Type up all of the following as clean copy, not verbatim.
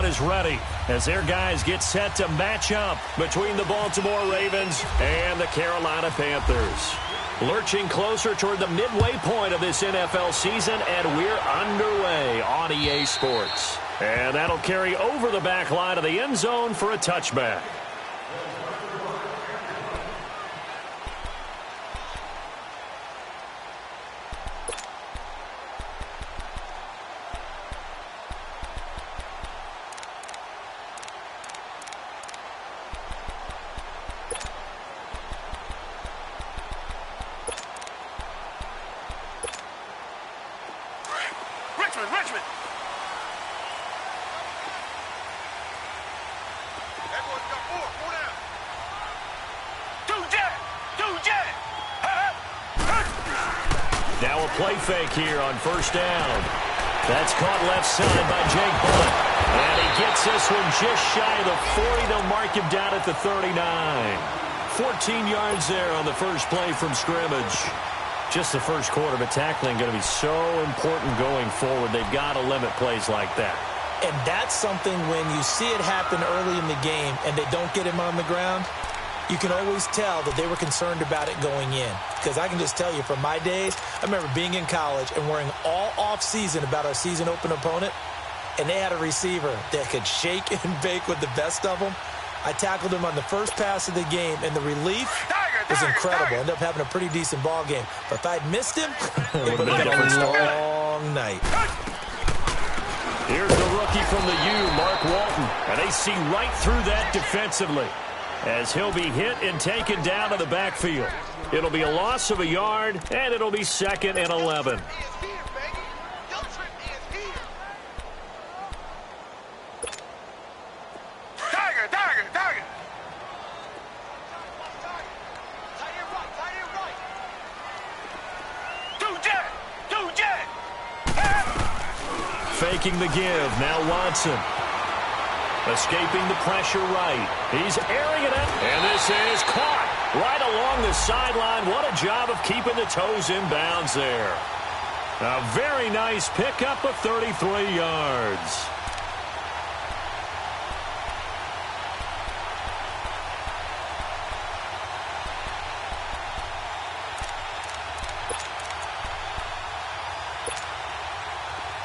Is ready as their guys get set to match up between the Baltimore Ravens and the Carolina Panthers. Lurching closer toward the midway point of this NFL season, and we're underway on EA Sports. And that'll carry over the back line of the end zone for a touchback. Richmond. Everyone's got four down. Two jet. Now a play fake here on first down. That's caught left side by Jake Butt. And he gets this one just shy of the 40. They'll mark him down at the 39. 14 yards there on the first play from scrimmage. Just the first quarter, but tackling going to be so important going forward. They've got to limit plays like that. And that's something when you see it happen early in the game and they don't get him on the ground, you can always tell that they were concerned about it going in. Because I can just tell you from my days, I remember being in college and worrying all off-season about our season open opponent, and they had a receiver that could shake and bake with the best of them. I tackled him on the first pass of the game, and the relief was incredible. Ended up having a pretty decent ball game. But if I'd missed him, it would have been a long night. Here's the rookie from the U, Mark Walton. And they see right through that defensively as he'll be hit and taken down to the backfield. It'll be a loss of a yard, and it'll be 2nd and 11. Faking the give. Now Watson. Escaping the pressure right. He's airing it up. And this is caught right along the sideline. What a job of keeping the toes in bounds there. A very nice pickup of 33 yards.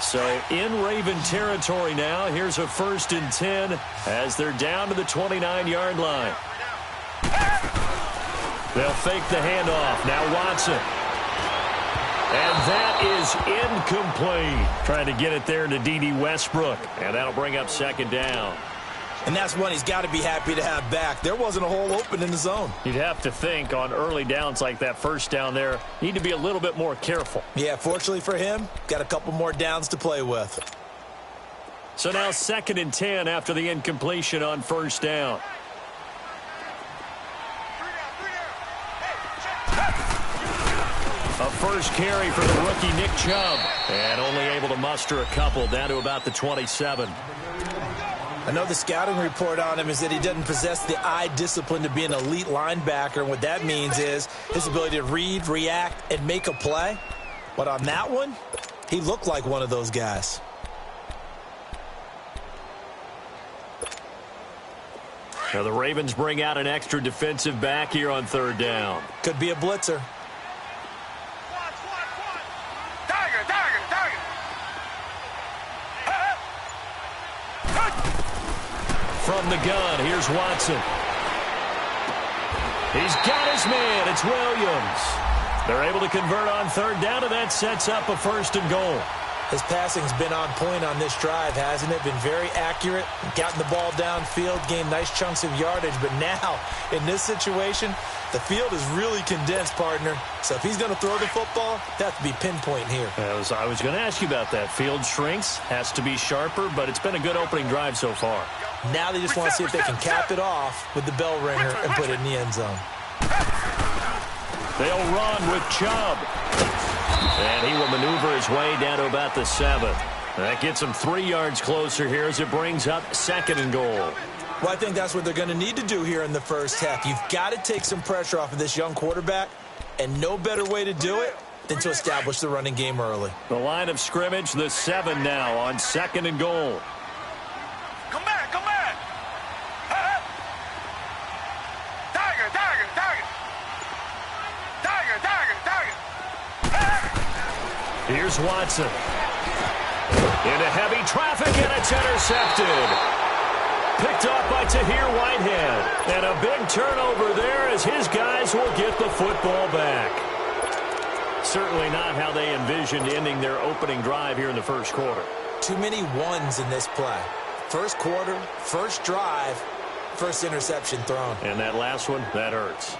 So in Raven territory now. Here's a 1st and 10 as they're down to the 29-yard line. They'll fake the handoff. Now Watson. And that is incomplete. Trying to get it there to D.D. Westbrook. And that'll bring up 2nd down. And that's one he's got to be happy to have back. There wasn't a hole open in the zone. You'd have to think on early downs like that first down there, need to be a little bit more careful. Yeah, fortunately for him, got a couple more downs to play with. So now 2nd and 10 after the incompletion on first down. A first carry for the rookie Nick Chubb. And only able to muster a couple down to about the 27. I know the scouting report on him is that he doesn't possess the eye discipline to be an elite linebacker. And what that means is his ability to read, react, and make a play. But on that one, he looked like one of those guys. Now the Ravens bring out an extra defensive back here on 3rd down. Could be a blitzer. From the gun, here's Watson. He's got his man. It's Williams. They're able to convert on 3rd down, and that sets up a 1st and goal. His passing's been on point on this drive, hasn't it? Been very accurate, gotten the ball downfield, gained nice chunks of yardage. But now, in this situation, the field is really condensed, partner. So if he's going to throw the football, that has to be pinpoint here. I was going to ask you about that. Field shrinks, has to be sharper, but it's been a good opening drive so far. Now they just want to see if they can cap it off with the bell ringer and put it in the end zone. They'll run with Chubb. And he will maneuver his way down to about the 7. That gets him 3 yards closer here as it brings up 2nd and goal. Well, I think that's what they're going to need to do here in the first half. You've got to take some pressure off of this young quarterback, and no better way to do it than to establish the running game early. The line of scrimmage, the 7 now on 2nd and goal. Here's Watson. Into heavy traffic, and it's intercepted. Picked off by Tahir Whitehead. And a big turnover there as his guys will get the football back. Certainly not how they envisioned ending their opening drive here in the first quarter. Too many ones in this play. First quarter, first drive, first interception thrown. And that last one, that hurts.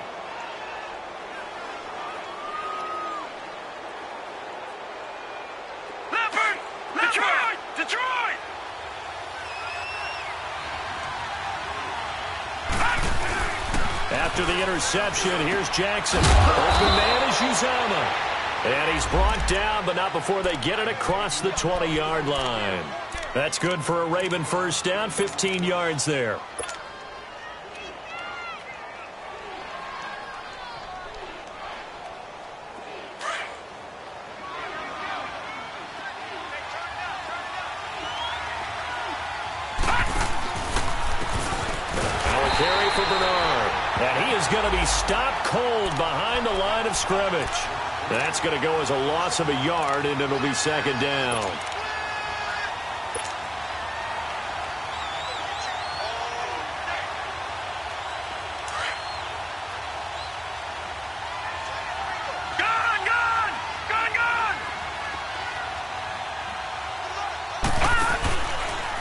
Detroit! After the interception, here's Jackson. Open man is Uzomah. And he's brought down, but not before they get it across the 20-yard line. That's good for a Raven first down, 15 yards there. Carry for Bernard. And he is going to be stopped cold behind the line of scrimmage. That's going to go as a loss of a yard, and it'll be second down.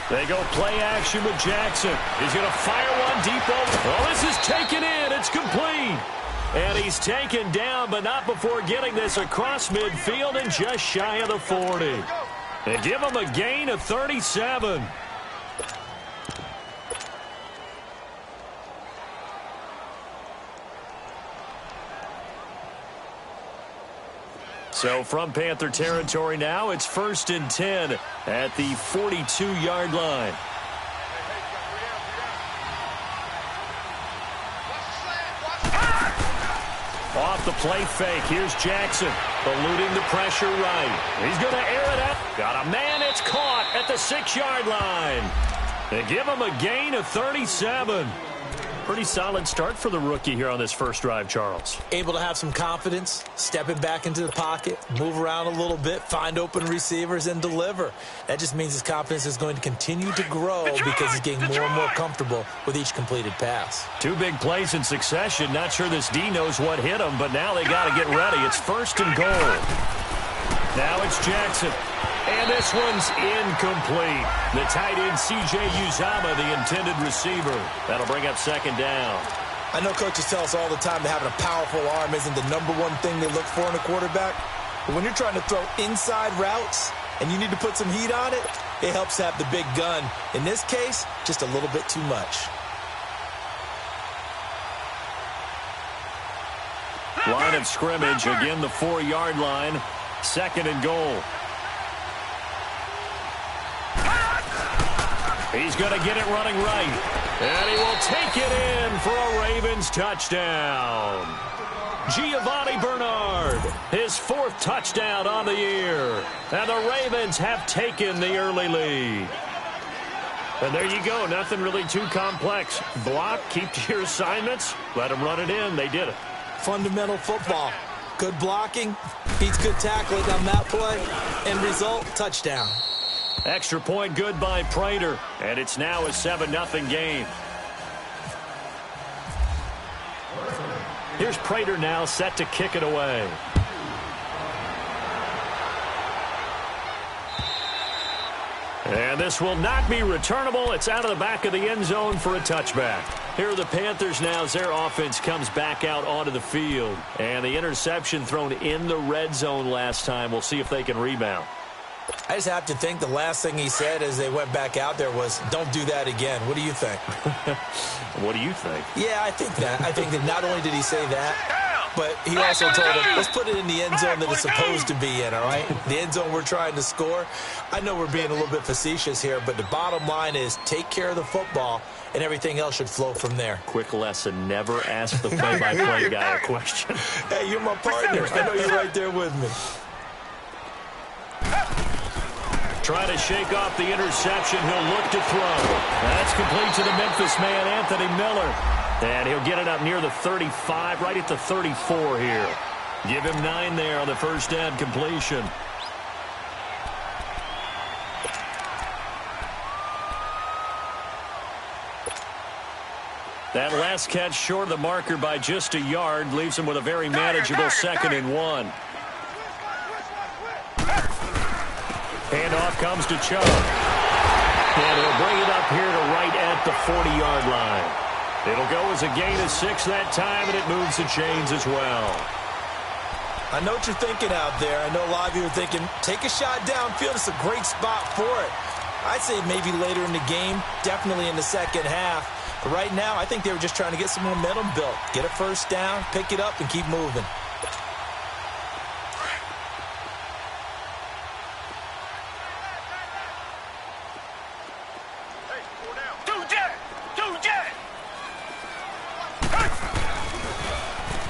They go play action with Jackson. He's going to fire one deep over. Oh, this is taken in. It's complete. And he's taken down, but not before getting this across midfield and just shy of the 40. They give him a gain of 37. So from Panther territory now, it's 1st and 10 at the 42-yard line. Off the play fake. Here's Jackson, eluding the pressure right. He's going to air it out. Got a man. It's caught at the 6-yard line. They give him a gain of 37. Pretty solid start for the rookie here on this first drive, Charles. Able to have some confidence, stepping back into the pocket, move around a little bit, find open receivers, and deliver. That just means his confidence is going to continue to grow because he's getting more and more comfortable with each completed pass. 2 big plays in succession. Not sure this D knows what hit him, but now they got to get ready. It's 1st and goal. Now it's Jackson. And this one's incomplete. The tight end, C.J. Uzomah, the intended receiver. That'll bring up second down. I know coaches tell us all the time that having a powerful arm isn't the #1 thing they look for in a quarterback. But when you're trying to throw inside routes and you need to put some heat on it, it helps have the big gun. In this case, just a little bit too much. Line of scrimmage, again the 4-yard line. 2nd and goal. He's going to get it running right. And he will take it in for a Ravens touchdown. Giovanni Bernard, his 4th touchdown on the year. And the Ravens have taken the early lead. And there you go. Nothing really too complex. Block, keep to your assignments, let them run it in. They did it. Fundamental football. Good blocking, beats good tackling on that play. End result, touchdown. Extra point good by Prater, and it's now a 7-0 game. Here's Prater now set to kick it away. And this will not be returnable. It's out of the back of the end zone for a touchback. Here are the Panthers now as their offense comes back out onto the field. And the interception thrown in the red zone last time. We'll see if they can rebound. I just have to think the last thing he said as they went back out there was, don't do that again. What do you think? What do you think? Yeah, I think that. I think that not only did he say that, but he also told him, let's put it in the end zone that it's supposed to be in, all right? The end zone we're trying to score. I know we're being a little bit facetious here, but the bottom line is take care of the football, and everything else should flow from there. Quick lesson, never ask the play-by-play guy a question. Hey, you're my partner. I know you're right there with me. Trying to shake off the interception. He'll look to throw. That's complete to the Memphis man, Anthony Miller. And he'll get it up near the 35, right at the 34 here. Give him 9 there on the first down completion. That last catch short of the marker by just a yard leaves him with a very manageable 2nd and 1. Handoff comes to Chubb. And he'll bring it up here to right at the 40-yard line. It'll go as a gain of 6 that time, and it moves the chains as well. I know what you're thinking out there. I know a lot of you are thinking, take a shot downfield. It's a great spot for it. I'd say maybe later in the game, definitely in the second half. But right now, I think they were just trying to get some momentum built. Get a first down, pick it up, and keep moving.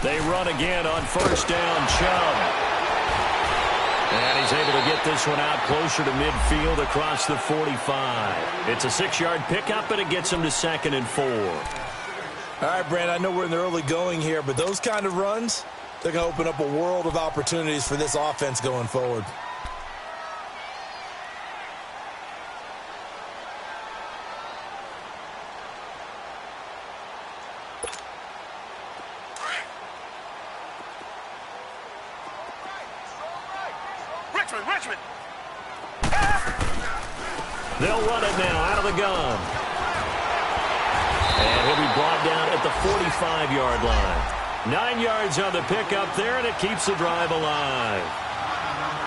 They run again on first down, Chubb. And he's able to get this one out closer to midfield across the 45. It's a 6-yard pickup, and it gets him to 2nd and 4. All right, Brand, I know we're in the early going here, but those kind of runs, they're going to open up a world of opportunities for this offense going forward. Richmond. They'll run it now out of the gun. And he'll be brought down at the 45-yard line. 9 yards on the pickup there, and it keeps the drive alive.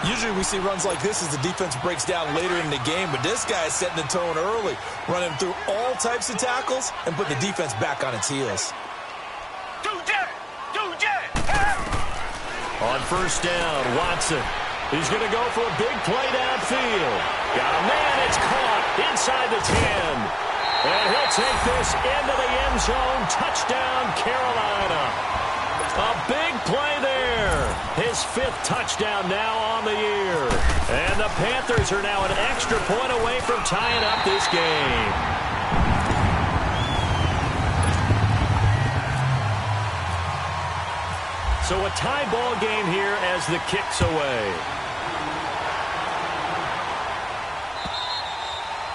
Usually we see runs like this as the defense breaks down later in the game, but this guy is setting the tone early, running through all types of tackles and put the defense back on its heels. On first down, Watson. He's going to go for a big play downfield. Got a man, it's caught inside the 10. And he'll take this into the end zone. Touchdown, Carolina. A big play there. His 5th touchdown now on the year. And the Panthers are now an extra point away from tying up this game. So a tie ball game here as the kick's away.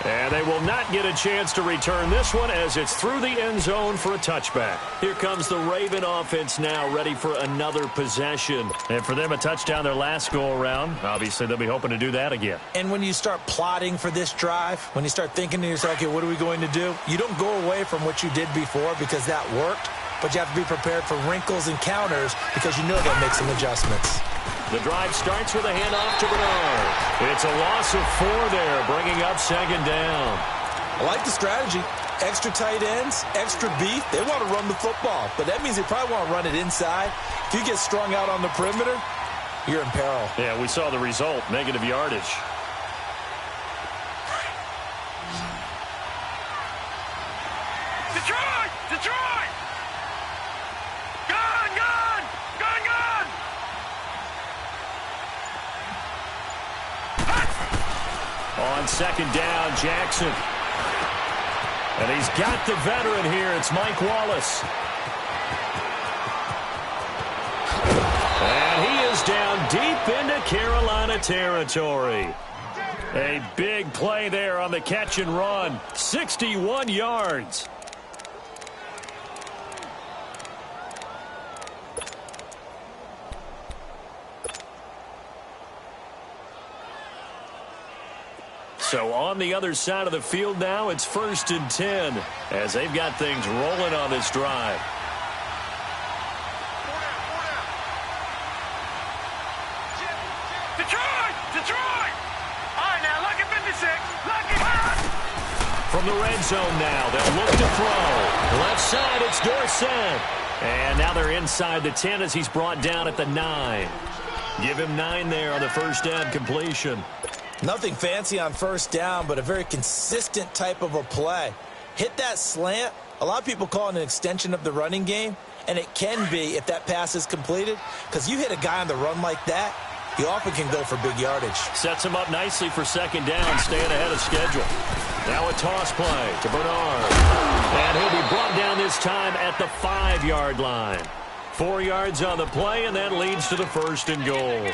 And they will not get a chance to return this one as it's through the end zone for a touchback. Here comes the Raven offense now, ready for another possession. And for them, a touchdown their last go-around. Obviously, they'll be hoping to do that again. And when you start plotting for this drive, when you start thinking to yourself, okay, what are we going to do? You don't go away from what you did before because that worked, but you have to be prepared for wrinkles and counters because you know they'll make some adjustments. The drive starts with a handoff to Bernard. It's a loss of 4 there, bringing up 2nd down. I like the strategy. Extra tight ends, extra beef. They want to run the football, but that means they probably want to run it inside. If you get strung out on the perimeter, you're in peril. Yeah, we saw the result, negative yardage. Detroit! On 2nd down, Jackson. And he's got the veteran here. It's Mike Wallace. And he is down deep into Carolina territory. A big play there on the catch and run. 61 yards. So on the other side of the field now, it's 1st and 10 as they've got things rolling on this drive. Detroit! All right, now, look at 56. From the red zone now, they'll look to throw. Left side, it's Dorsett. And now they're inside the 10 as he's brought down at the 9. Give him 9 there on the first down completion. Nothing fancy on first down, but a very consistent type of a play. Hit that slant. A lot of people call it an extension of the running game, and it can be if that pass is completed, because you hit a guy on the run like that, he often can go for big yardage. Sets him up nicely for 2nd down, staying ahead of schedule. Now a toss play to Bernard. And he'll be brought down this time at the 5-yard line. 4 yards on the play, and that leads to the 1st and goal.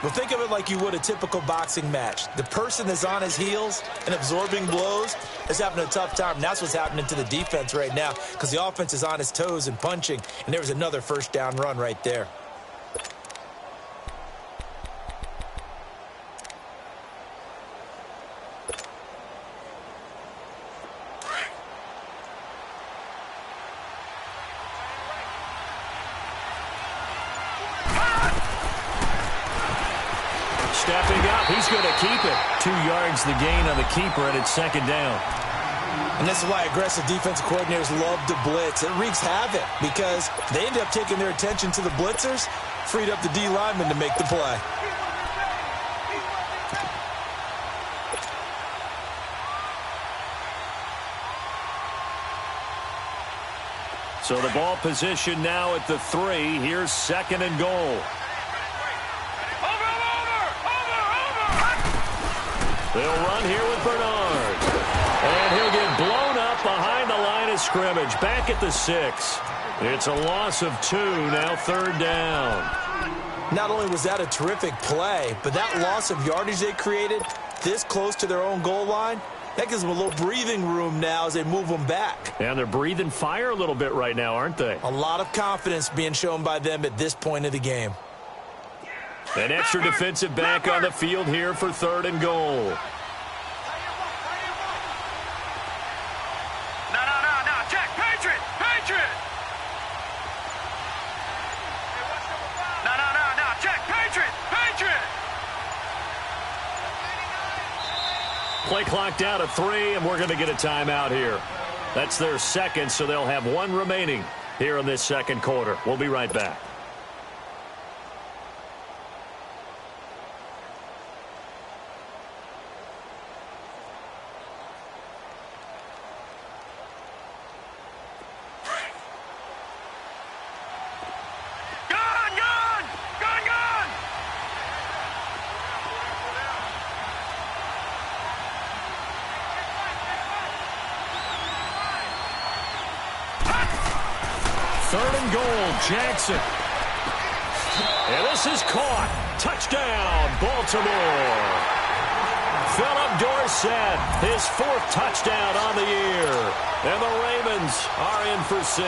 Well, think of it like you would a typical boxing match. The person that's on his heels and absorbing blows is having a tough time. And that's what's happening to the defense right now because the offense is on his toes and punching. And there was another first down run right there. Stepping up, he's going to keep it. 2 yards the gain on the keeper, and it's second down. And this is why aggressive defensive coordinators love to blitz. It wreaks havoc because they end up taking their attention to the blitzers, freed up the D lineman to make the play. So the ball position now at the 3. Here's second and goal. They'll run here with Bernard. And he'll get blown up behind the line of scrimmage. Back at the 6. It's a loss of 2, now third down. Not only was that a terrific play, but that loss of yardage they created this close to their own goal line, that gives them a little breathing room now as they move them back. And they're breathing fire a little bit right now, aren't they? A lot of confidence being shown by them at this point of the game. An extra defensive back on the field here for third and goal. No, Jack, Patriot! No, Jack, Patriot! Play clock down to 3, and we're going to get a timeout here. That's their second, so they'll have 1 remaining here in this second quarter. We'll be right back. Third and goal, Jackson. And this is caught. Touchdown, Baltimore. Philip Dorsett, his 4th touchdown on the year. And the Ravens are in for 6.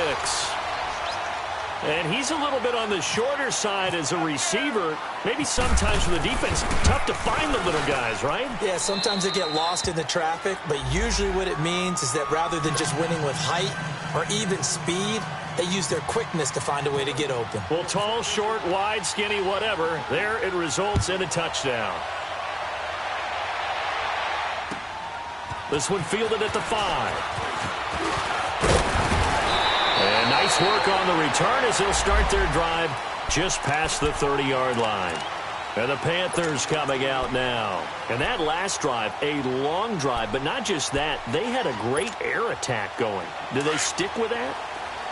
And he's a little bit on the shorter side as a receiver. Maybe sometimes for the defense, tough to find the little guys, right? Yeah, sometimes they get lost in the traffic, but usually what it means is that rather than just winning with height or even speed, they use their quickness to find a way to get open. Well, tall, short, wide, skinny, whatever, there it results in a touchdown. This one fielded at the 5. And nice work on the return as they'll start their drive just past the 30-yard line. And the Panthers coming out now. And that last drive, a long drive, but not just that. They had a great air attack going. Do they stick with that?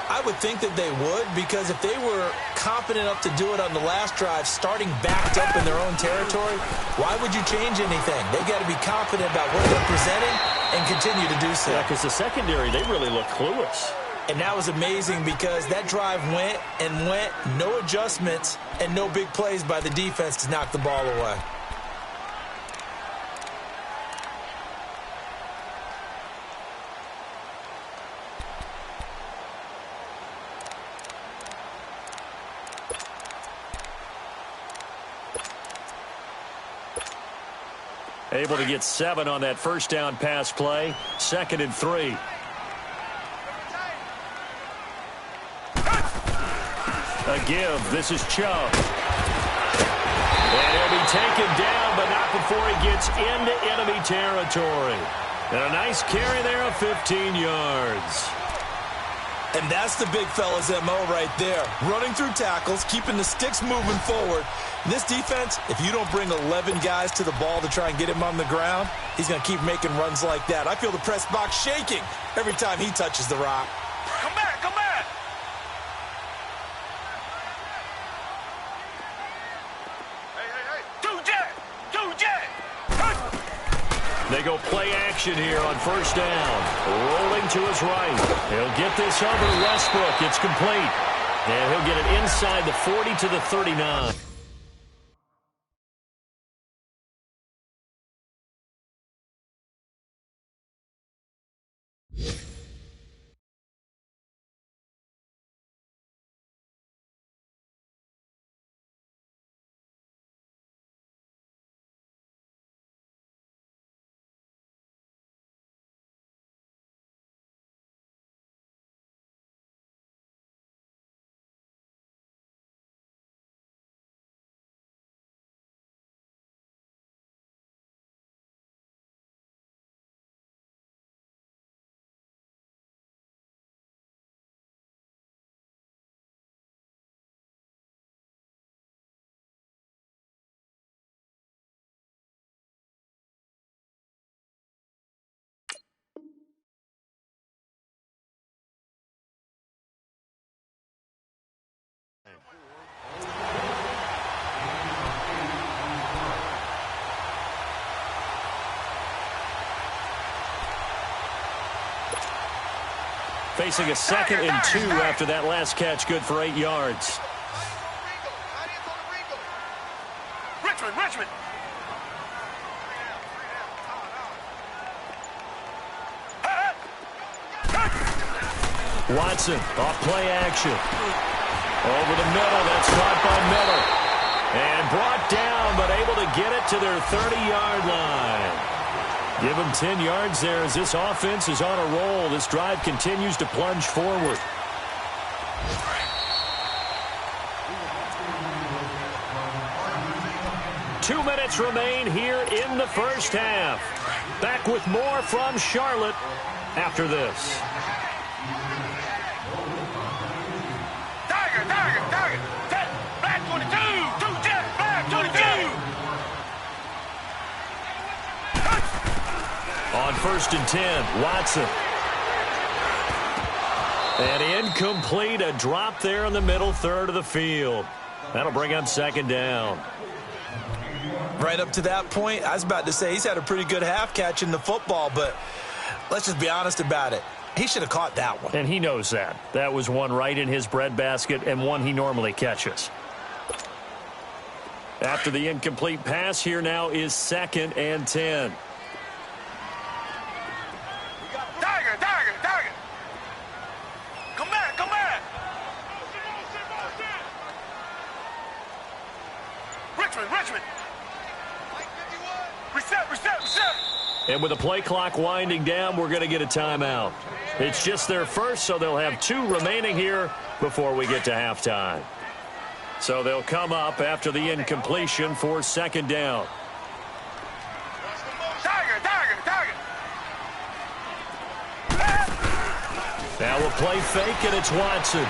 I would think that they would, because if they were confident enough to do it on the last drive, starting backed up in their own territory, why would you change anything? They've got to be confident about what they're presenting and continue to do so. Yeah, because the secondary, they really look clueless. And that was amazing because that drive went and went, no adjustments and no big plays by the defense to knock the ball away. Able to get 7 on that first down pass play. 2nd and 3. A give. This is Chubb. And he'll be taken down, but not before he gets into enemy territory. And a nice carry there of 15 yards. And that's the big fella's MO right there. Running through tackles, keeping the sticks moving forward. This defense, if you don't bring 11 guys to the ball to try and get him on the ground, he's going to keep making runs like that. I feel the press box shaking every time he touches the rock. Come back, come back. Hey. 2J. They go play action here on first down. Rolling to his right. He'll get this over to Westbrook. It's complete. And he'll get it inside the 40 to the 39. Facing a 2nd and 2 after that last catch, good for 8 yards. Richmond. Watson, off play action. Over the middle, that's caught by Miller. And brought down, but able to get it to their 30-yard line. Give them 10 yards there as this offense is on a roll. This drive continues to plunge forward. Two minutes remain here in the first half. Back with more from Charlotte after this. Tiger. Black 22. 2 jet. Black 22. On 1st and 10, Watson. And incomplete, a drop there in the middle third of the field. That'll bring up 2nd down. Right up to that point, I was about to say he's had a pretty good half catching the football, but let's just be honest about it. He should have caught that one. And he knows that. That was one right in his breadbasket and one he normally catches. After the incomplete pass, here now is 2nd and 10. Tiger. Come back. Richmond. Reset. And with the play clock winding down, we're going to get a timeout. It's just their first, so they'll have 2 remaining here before we get to halftime. So they'll come up after the incompletion for 2nd down. Tiger. Now we'll play fake, and it's Watson.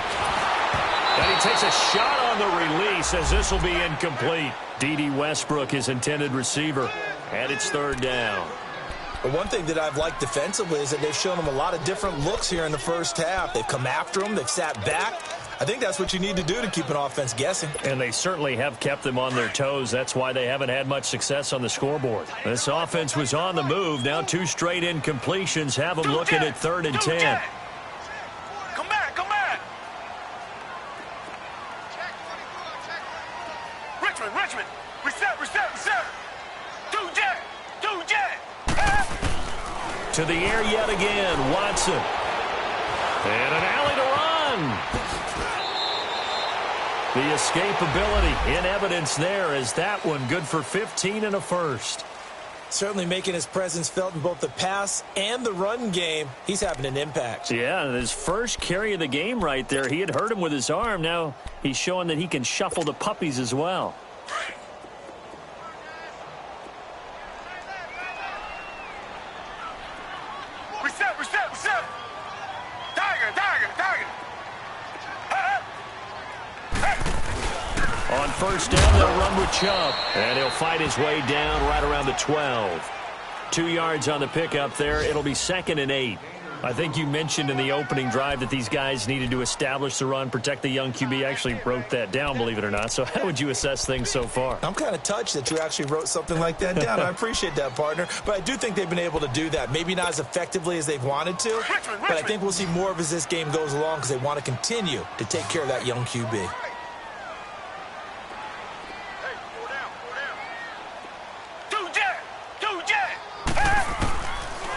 And he takes a shot on the release as this will be incomplete. D.D. Westbrook, his intended receiver, and it's 3rd down. But one thing that I've liked defensively is that they've shown him a lot of different looks here in the first half. They've come after him. They've sat back. I think that's what you need to do to keep an offense guessing. And they certainly have kept them on their toes. That's why they haven't had much success on the scoreboard. This offense was on the move. Now 2 straight incompletions have them looking at 3rd and 10. Come back. Richmond. Reset. 2 jet. To the air yet again, Watson. And an alley to run. The escapability in evidence there as that one good for 15 and a first. Certainly making his presence felt in both the pass and the run game. He's having an impact. Yeah, his first carry of the game right there. He had hurt him with his arm. Now he's showing that he can shuffle the puppies as well. Reset. Tiger. On 1st down, they'll run with Chubb. And he'll fight his way down right around the 12. 2 yards on the pickup there. It'll be 2nd and 8. I think you mentioned in the opening drive that these guys needed to establish the run, protect the young QB. I actually wrote that down, believe it or not. So how would you assess things so far? I'm kind of touched that you actually wrote something like that down. I appreciate that, partner. But I do think they've been able to do that. Maybe not as effectively as they've wanted to. But I think we'll see more of as this game goes along because they want to continue to take care of that young QB.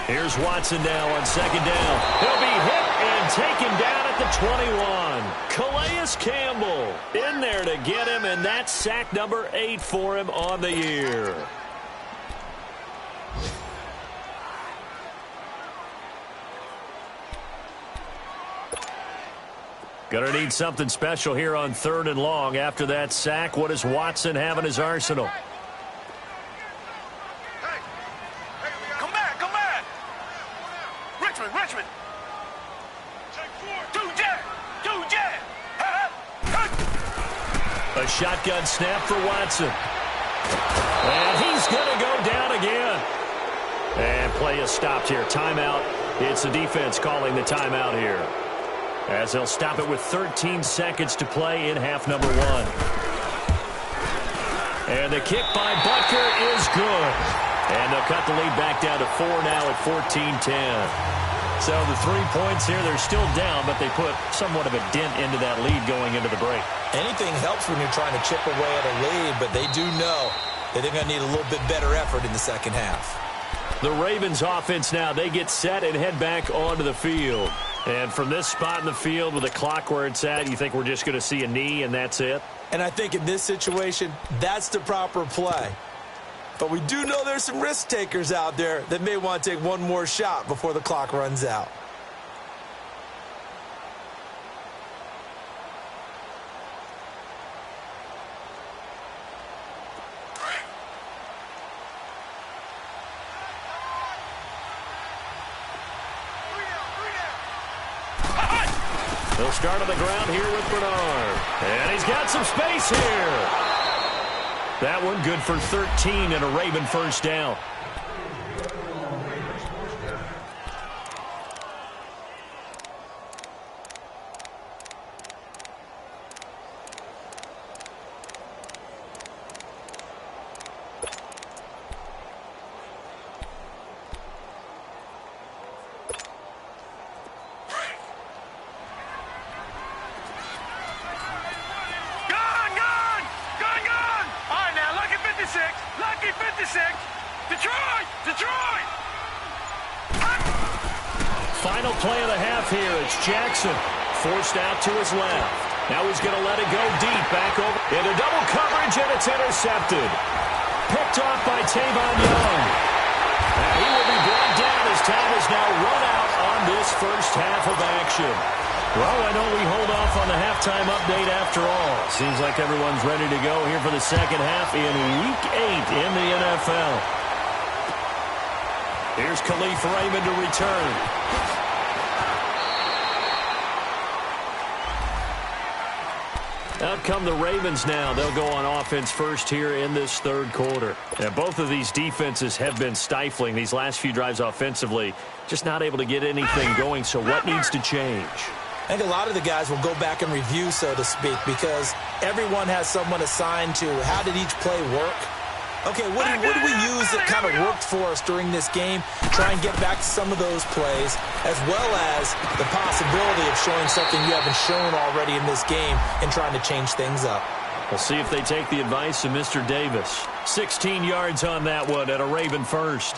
Here's Here's Watson now on second down. He'll be hit and taken down at the 21. Calais Campbell in there to get him, and that's sack number 8 for him on the year. Gonna need something special here on 3rd and long. After that sack, what does Watson have in his arsenal? Come back. Richmond. Two jet. A shotgun snap for Watson. And he's gonna go down again. And play is stopped here. Timeout. It's the defense calling the timeout here, as they'll stop it with 13 seconds to play in half number 1. And the kick by Butker is good. And they'll cut the lead back down to 4 now at 14-10. So the 3 points here, they're still down, but they put somewhat of a dent into that lead going into the break. Anything helps when you're trying to chip away at a lead, but they do know that they're going to need a little bit better effort in the second half. The Ravens offense now, they get set and head back onto the field. And from this spot in the field with the clock where it's at, you think we're just going to see a knee and that's it? And I think in this situation, that's the proper play. But we do know there's some risk takers out there that may want to take one more shot before the clock runs out. They'll start on the ground here with Bernard. And he's got some space here. That one good for 13 and a Raven first down. Final play of the half here. It's Jackson forced out to his left. Now he's going to let it go deep. Back over into double coverage, and it's intercepted. Picked off by Tavon Young. And he will be brought down as time is now run out on this first half of action. Well, I know we hold off on the halftime update after all. Seems like everyone's ready to go here for the second half in Week 8 in the NFL. Here's Khalif Raymond to return. Out come the Ravens now. They'll go on offense first here in this third quarter. And both of these defenses have been stifling these last few drives offensively. Just not able to get anything going. So what needs to change? I think a lot of the guys will go back and review, so to speak, because everyone has someone assigned to how did each play work. Okay, what did we use that kind of worked for us during this game? Try and get back to some of those plays, as well as the possibility of showing something you haven't shown already in this game and trying to change things up. We'll see if they take the advice of Mr. Davis. 16 yards on that one at a Raven first.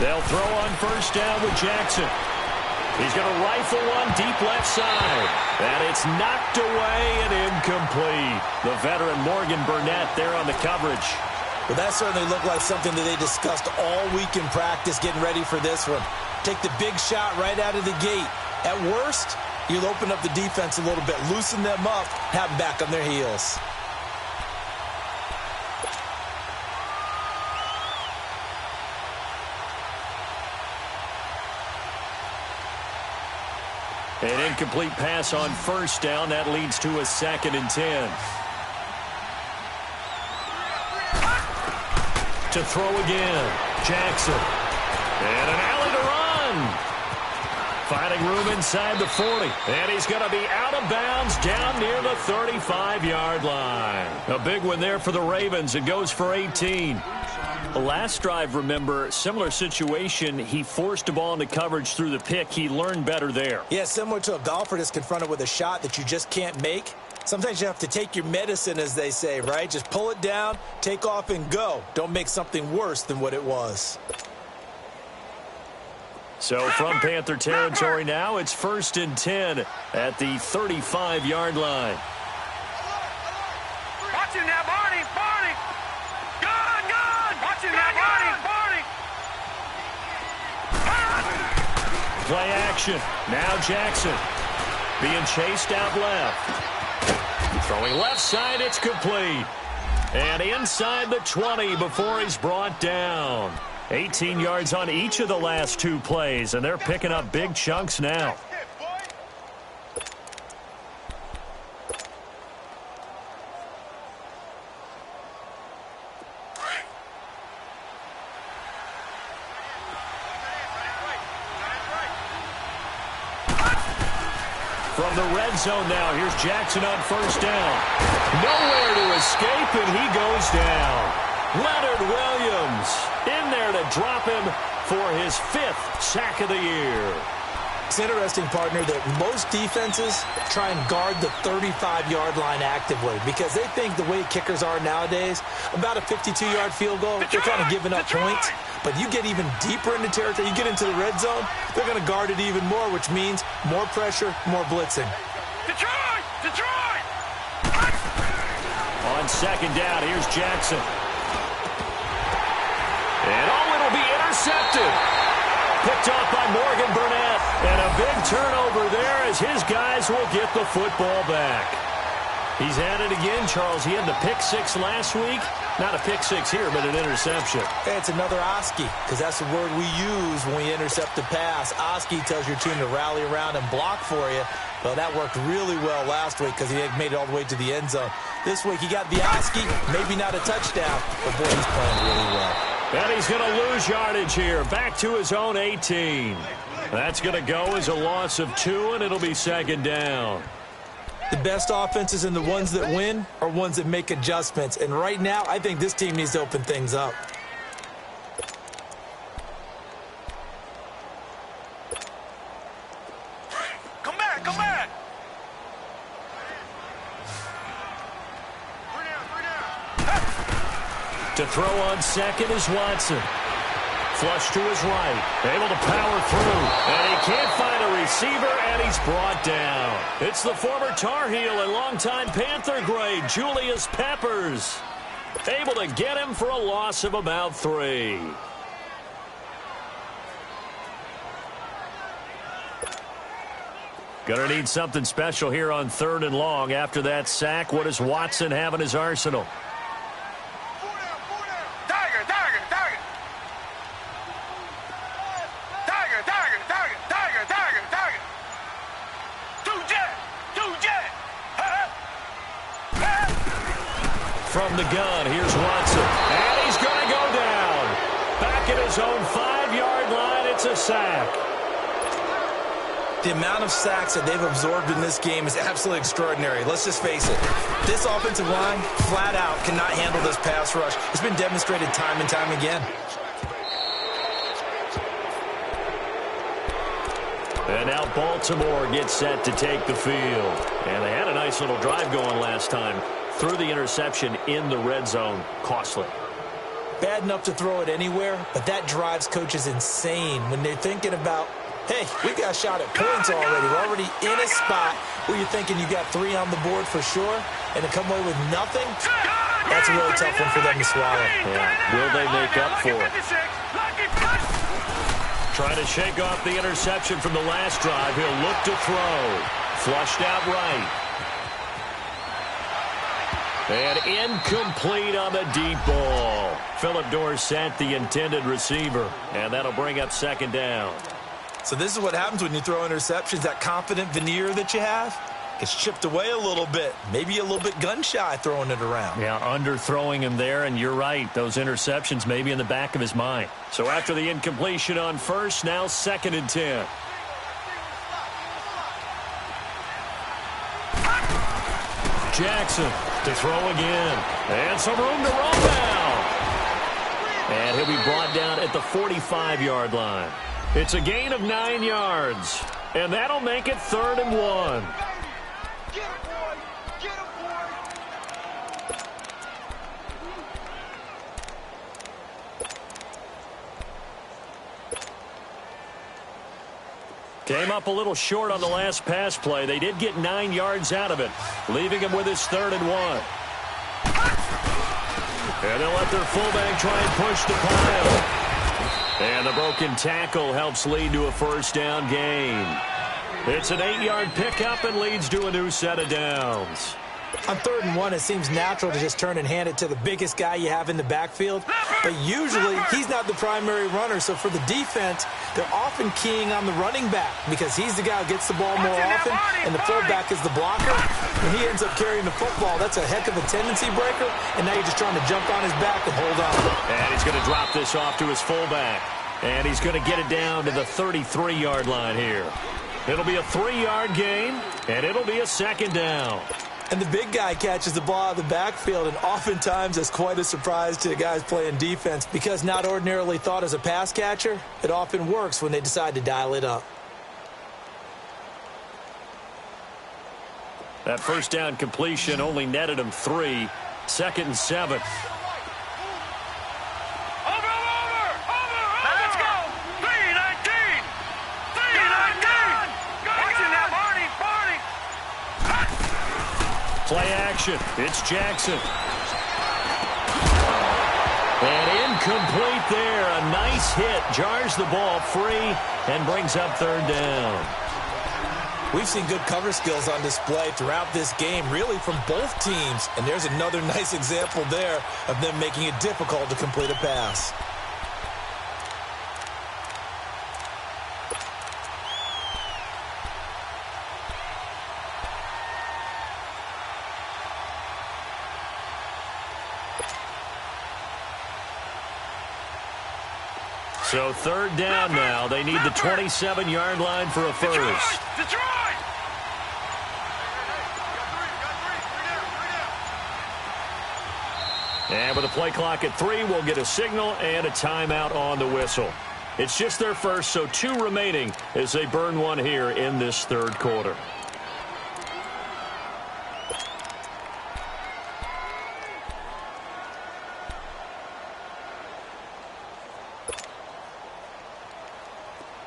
They'll throw on first down with Jackson. He's going to rifle one deep left side. And it's knocked away and incomplete. The veteran Morgan Burnett there on the coverage. Well, that certainly looked like something that they discussed all week in practice getting ready for this one. Take the big shot right out of the gate. At worst, you'll open up the defense a little bit, loosen them up, have them back on their heels. An incomplete pass on first down. That leads to a 2nd and 10. To throw again. Jackson. And an alley to run. Finding room inside the 40. And he's going to be out of bounds down near the 35-yard line. A big one there for the Ravens. It goes for 18. The last drive, remember, similar situation. He forced a ball into coverage through the pick. He learned better there. Yeah, similar to a golfer that's confronted with a shot that you just can't make. Sometimes you have to take your medicine, as they say, right? Just pull it down, take off, and go. Don't make something worse than what it was. So from Panther territory now, it's 1st and 10 at the 35-yard line. Watch him now, Barney. Barney. Good, good. Watch him now, Barney. Barney. Play action. Now Jackson being chased out left. Throwing left side, it's complete. And inside the 20 before he's brought down. 18 yards on each of the last 2 plays, and they're picking up big chunks now. From the red zone now, here's Jackson on 1st down. Nowhere to escape, and he goes down. Leonard Williams in there to drop him for his 5th sack of the year. It's interesting, partner, that most defenses try and guard the 35-yard line actively because they think the way kickers are nowadays, about a 52-yard field goal, they're kind of giving up points. But you get even deeper into territory, you get into the red zone, they're going to guard it even more, which means more pressure, more blitzing. Detroit! Detroit! On 2nd down, here's Jackson. And it'll be intercepted. Picked off by Morgan Burnett. And a big turnover there as his guys will get the football back. He's at it again, Charles. He had the pick 6 last week. Not a pick 6 here, but an interception. Hey, it's another Oski, because that's the word we use when we intercept the pass. Oski tells your team to rally around and block for you. Well, that worked really well last week because he made it all the way to the end zone. This week he got the Oski, maybe not a touchdown, but boy, he's playing really well. And he's going to lose yardage here, back to his own 18. That's going to go as a loss of 2, and it'll be 2nd down. The best offenses and the ones that win are ones that make adjustments. And right now, I think this team needs to open things up. Come back, come back. To throw on 2nd is Watson. Flush to his right. Able to power through. And he can't find a receiver, and he's brought down. It's the former Tar Heel and longtime Panther great, Julius Peppers. Able to get him for a loss of about 3. Gonna need something special here on 3rd and long. After that sack, what does Watson have in his arsenal? From the gun, here's Watson. And he's going to go down. Back at his own 5-yard line, it's a sack. The amount of sacks that they've absorbed in this game is absolutely extraordinary. Let's just face it. This offensive line, flat out, cannot handle this pass rush. It's been demonstrated time and time again. And now Baltimore gets set to take the field. And they had a nice little drive going last time. Threw the interception in the red zone. Costly. Bad enough to throw it anywhere, but that drives coaches insane when they're thinking about, hey, we got a shot at points already. We're already in a spot where you're thinking you got 3 on the board for sure, and to come away with nothing, that's a really tough one for them to swallow. Yeah. Will they make up for it? Trying to shake off the interception from the last drive. He'll look to throw. Flushed out right. And incomplete on the deep ball. Phillip Dorsett, the intended receiver. And that'll bring up 2nd down. So this is what happens when you throw interceptions. That confident veneer that you have gets chipped away a little bit. Maybe a little bit gun-shy throwing it around. Yeah, underthrowing him there, and you're right. Those interceptions may be in the back of his mind. So after the incompletion on 1st, now 2nd and 10. Jackson to throw again. And some room to roll now. And he'll be brought down at the 45-yard line. It's a gain of 9 yards. And that'll make it 3rd and 1. Came up a little short on the last pass play. They did get 9 yards out of it, leaving him with his 3rd and 1. And they'll let their fullback try and push the pile. And the broken tackle helps lead to a 1st down gain. It's an 8-yard pickup and leads to a new set of downs. On 3rd and 1, it seems natural to just turn and hand it to the biggest guy you have in the backfield. But usually, he's not the primary runner. So for the defense, they're often keying on the running back because he's the guy who gets the ball more often, and the fullback is the blocker. When he ends up carrying the football, that's a heck of a tendency breaker, and now you're just trying to jump on his back and hold on. And he's going to drop this off to his fullback. And he's going to get it down to the 33-yard line here. It'll be a 3-yard gain, and it'll be a 2nd down. And the big guy catches the ball out of the backfield, and oftentimes that's quite a surprise to the guys playing defense because not ordinarily thought as a pass catcher, it often works when they decide to dial it up. That 1st down completion only netted him 3. 2nd and 7. Play action. It's Jackson. And incomplete there. A nice hit. Jars the ball free and brings up 3rd down. We've seen good cover skills on display throughout this game, really from both teams. And there's another nice example there of them making it difficult to complete a pass. So 3rd down now. They need the 27-yard line for a 1st. Detroit! And with a play clock at 3, we'll get a signal and a timeout on the whistle. It's just their 1st, so 2 remaining as they burn one here in this 3rd quarter.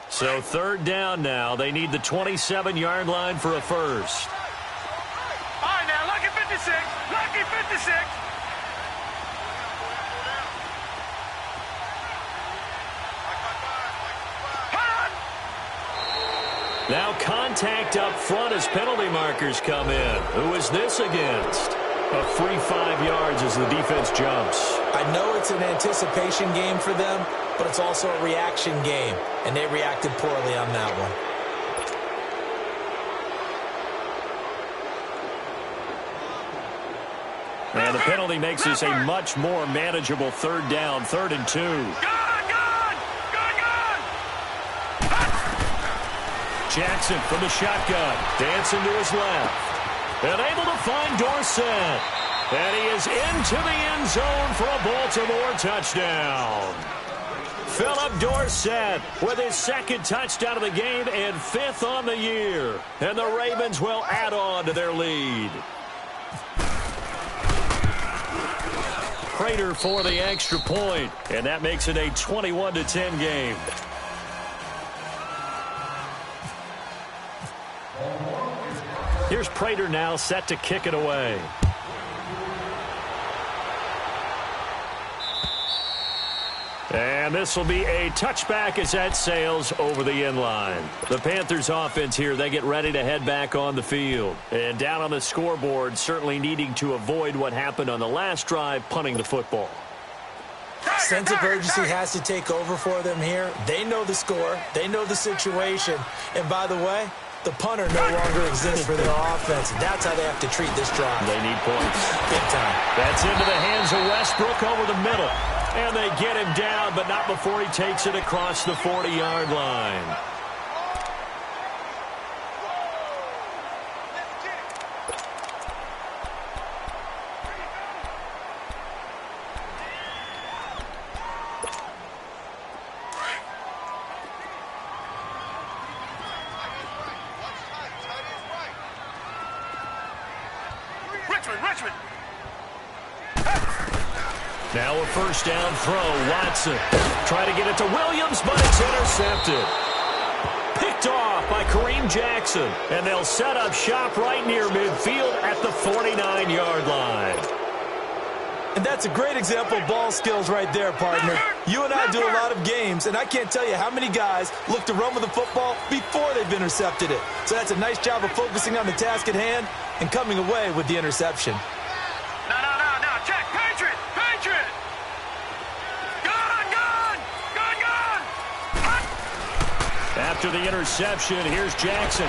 So 3rd down now. They need the 27-yard line for a 1st. All right, now, lucky 56. Lucky 56. Now contact up front as penalty markers come in. Who is this against? A free 5 yards as the defense jumps. I know it's an anticipation game for them, but it's also a reaction game, and they reacted poorly on that one. And the penalty makes this a much more manageable 3rd down, 3rd and 2. Jackson from the shotgun, dancing to his left. And able to find Dorsett. And he is into the end zone for a Baltimore touchdown. Philip Dorsett with his 2nd touchdown of the game and 5th on the year. And the Ravens will add on to their lead. Prater for the extra point, and that makes it a 21-10 game. Here's Prater now set to kick it away. And this will be a touchback as that sails over the end line. The Panthers offense here, they get ready to head back on the field. And down on the scoreboard, certainly needing to avoid what happened on the last drive, punting the football. Sense of urgency has to take over for them here. They know the score. They know the situation. And by the way, the punter no longer exists for their offense. That's how they have to treat this drive. They need points. Big time. That's into the hands of Westbrook over the middle. And they get him down, but not before he takes it across the 40-yard line. Now a first down throw. Watson trying to get it to Williams, but it's intercepted. Picked off by Kareem Jackson. And they'll set up shop right near midfield at the 49-yard line. And that's a great example of ball skills right there, partner. You and I do a lot of games, and I can't tell you how many guys look to run with the football before they've intercepted it. So that's a nice job of focusing on the task at hand and coming away with the interception. No, check, Patriot. Gun. After the interception, here's Jackson.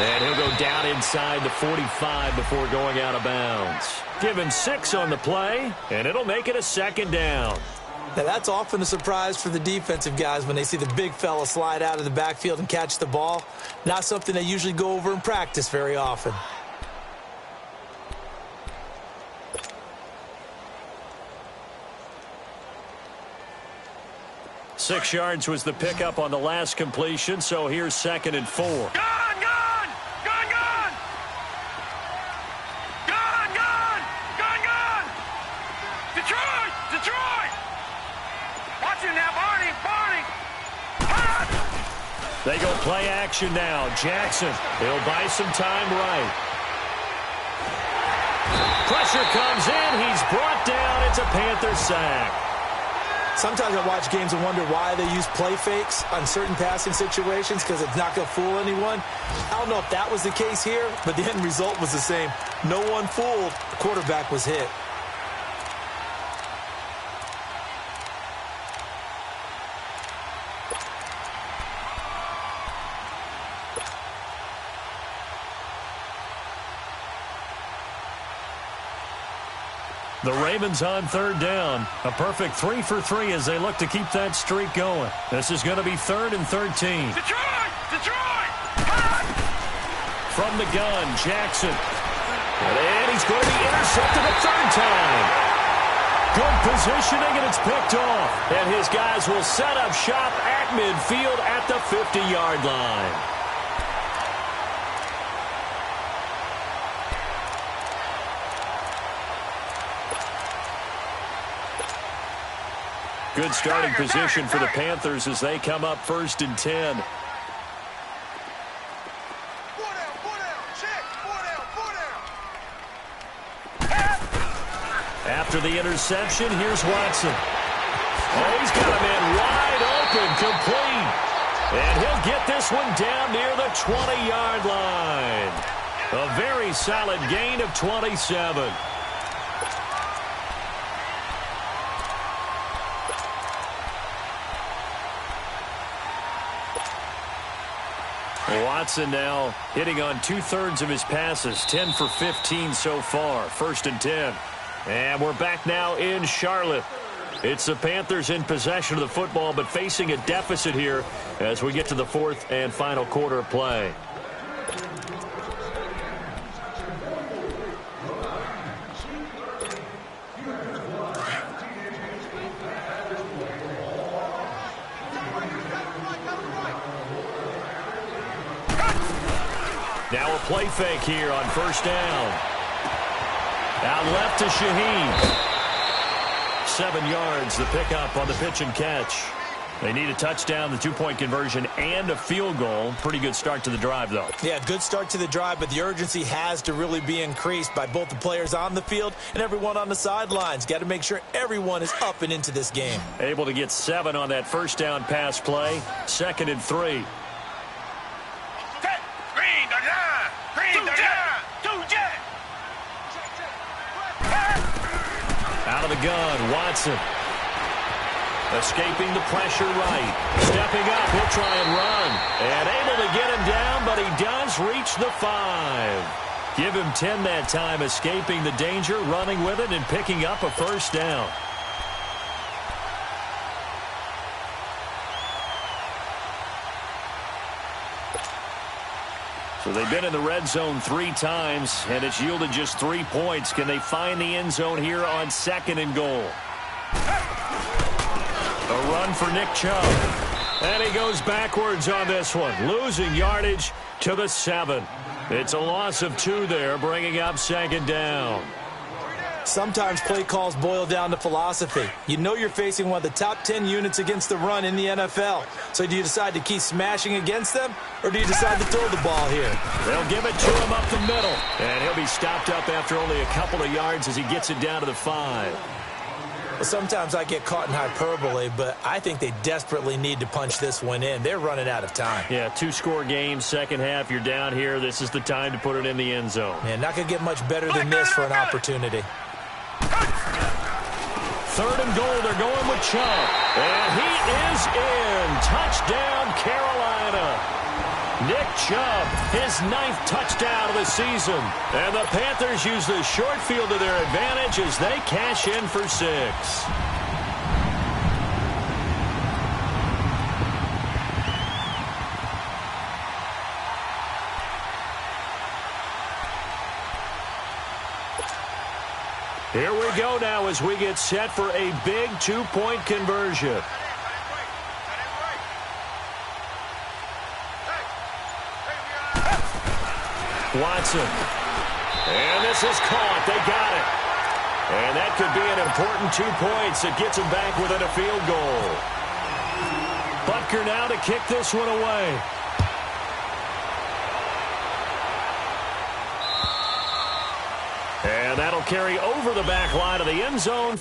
And he'll go down inside the 45 before going out of bounds. Give him 6 on the play, and it'll make it a second down. Now, that's often a surprise for the defensive guys when they see the big fella slide out of the backfield and catch the ball. Not something they usually go over in practice very often. Six yards was the pickup on the last completion, so here's 2nd and 4. Gun. Detroit. Watch it now, Barney. They go play action now. Jackson, he'll buy some time right. Pressure comes in. He's brought down. It's a Panther sack. Sometimes I watch games and wonder why they use play fakes on certain passing situations because it's not going to fool anyone. I don't know if that was the case here, but the end result was the same. No one fooled. The quarterback was hit. The Ravens on 3rd down. A perfect 3 for 3 as they look to keep that streak going. This is going to be 3rd and 13. Detroit! From the gun, Jackson. And he's going to be intercepted a 3rd time. Good positioning, and it's picked off. And his guys will set up shop at midfield at the 50-yard line. Good starting position for the Panthers as they come up 1st and 10. After the interception, here's Watson. Oh, he's got a man wide open, complete. And he'll get this one down near the 20-yard line. A very solid gain of 27. Watson now hitting on 2/3 of his passes, 10 for 15 so far, 1st and 10. And we're back now in Charlotte. It's the Panthers in possession of the football, but facing a deficit here as we get to the 4th and final quarter of play. Now a play fake here on 1st down. Out left to Shaheen. 7 yards, the pickup on the pitch and catch. They need a touchdown, the 2-point conversion, and a field goal. Pretty good start to the drive, though. Yeah, good start to the drive, but the urgency has to really be increased by both the players on the field and everyone on the sidelines. Got to make sure everyone is up and into this game. Able to get 7 on that 1st down pass play. 2nd and 3. Out of the gun, Watson. Escaping the pressure right. Stepping up, he'll try and run. And able to get him down, but he does reach the 5. Give him 10 that time, escaping the danger, running with it, and picking up a 1st down. So they've been in the red zone 3 times, and it's yielded just 3 points. Can they find the end zone here on 2nd and goal? A run for Nick Chubb. And he goes backwards on this one, losing yardage to the 7. It's a loss of 2 there, bringing up 2nd down. Sometimes play calls boil down to philosophy. You know you're facing one of the top 10 units against the run in the NFL. So do you decide to keep smashing against them, or do you decide to throw the ball here? They'll give it to him up the middle. And he'll be stopped up after only a couple of yards as he gets it down to the 5. Well, sometimes I get caught in hyperbole, but I think they desperately need to punch this one in. They're running out of time. Yeah, 2-score game, second half, you're down here. This is the time to put it in the end zone. Man, not going to get much better than this for an opportunity. 3rd and goal, they're going with Chubb. And he is in. Touchdown, Carolina. Nick Chubb, his 9th touchdown of the season. And the Panthers use the short field to their advantage as they cash in for 6. Here we go now as we get set for a big 2-point conversion. Watson. And this is caught. They got it. And that could be an important 2 points. It gets them back within a field goal. Butker now to kick this one away. And that'll carry over the back line of the end zone.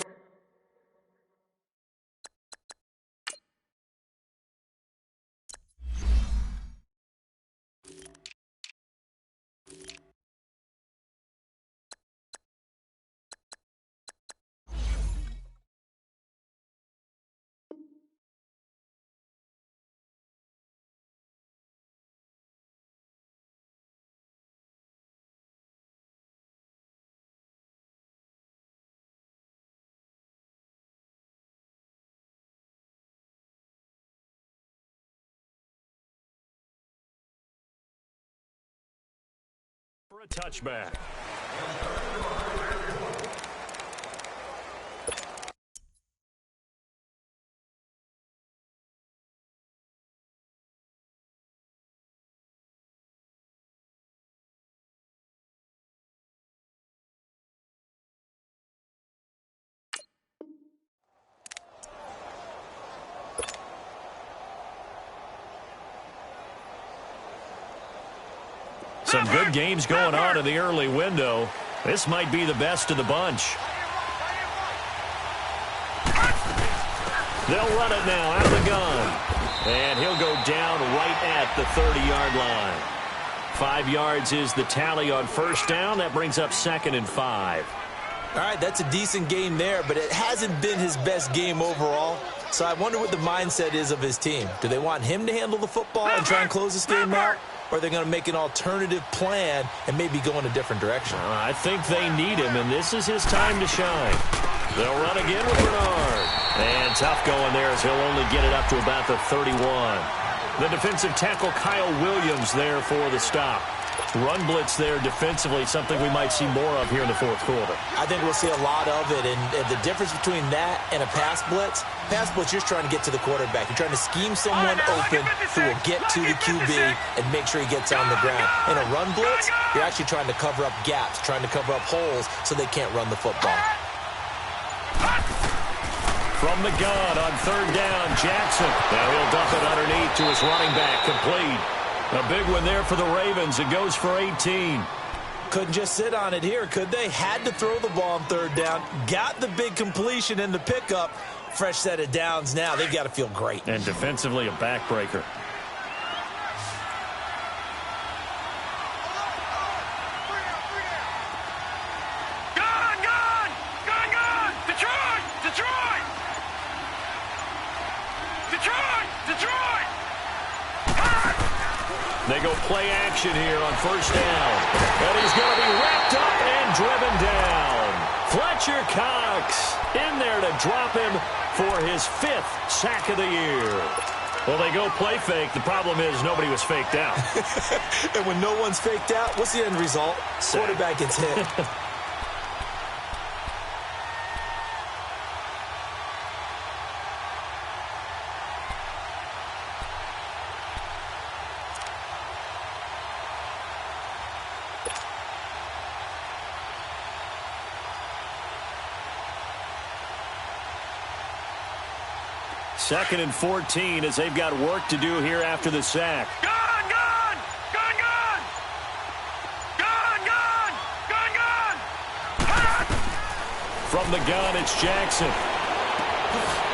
For a touchback. Some good games going on in the early window. This might be the best of the bunch. They'll run it now out of the gun. And he'll go down right at the 30-yard line. 5 yards is the tally on first down. That brings up 2nd and 5. All right, that's a decent game there, but it hasn't been his best game overall. So I wonder what the mindset is of his team. Do they want him to handle the football and try and close this game out? Or are they going to make an alternative plan and maybe go in a different direction? I think they need him, and this is his time to shine. They'll run again with Bernard. And tough going there as he'll only get it up to about the 31. The defensive tackle Kyle Williams there for the stop. Run blitz there defensively, something we might see more of here in the fourth quarter. I think we'll see a lot of it, and the difference between that and a pass blitz, you're trying to get to the quarterback. You're trying to scheme someone open who will get to the QB and make sure he gets on the ground. In a run blitz, you're actually trying to cover up gaps, trying to cover up holes so they can't run the football. From the gun on 3rd down, Jackson. Now he'll dump it underneath to his running back, complete. A big one there for the Ravens. It goes for 18. Couldn't just sit on it here, could they? Had to throw the ball on 3rd down. Got the big completion in the pickup. Fresh set of downs now. They've got to feel great. And defensively, a backbreaker. They go play action here on first down. And he's going to be wrapped up and driven down. Fletcher Cox in there to drop him for his 5th sack of the year. Well, they go play fake. The problem is nobody was faked out. And when no one's faked out, what's the end result? Sack. Quarterback gets hit. 2nd and 14 as they've got work to do here after the sack. Gun, gun! Gun, gun! Gun, gun! Gun, gun! From the gun, it's Jackson.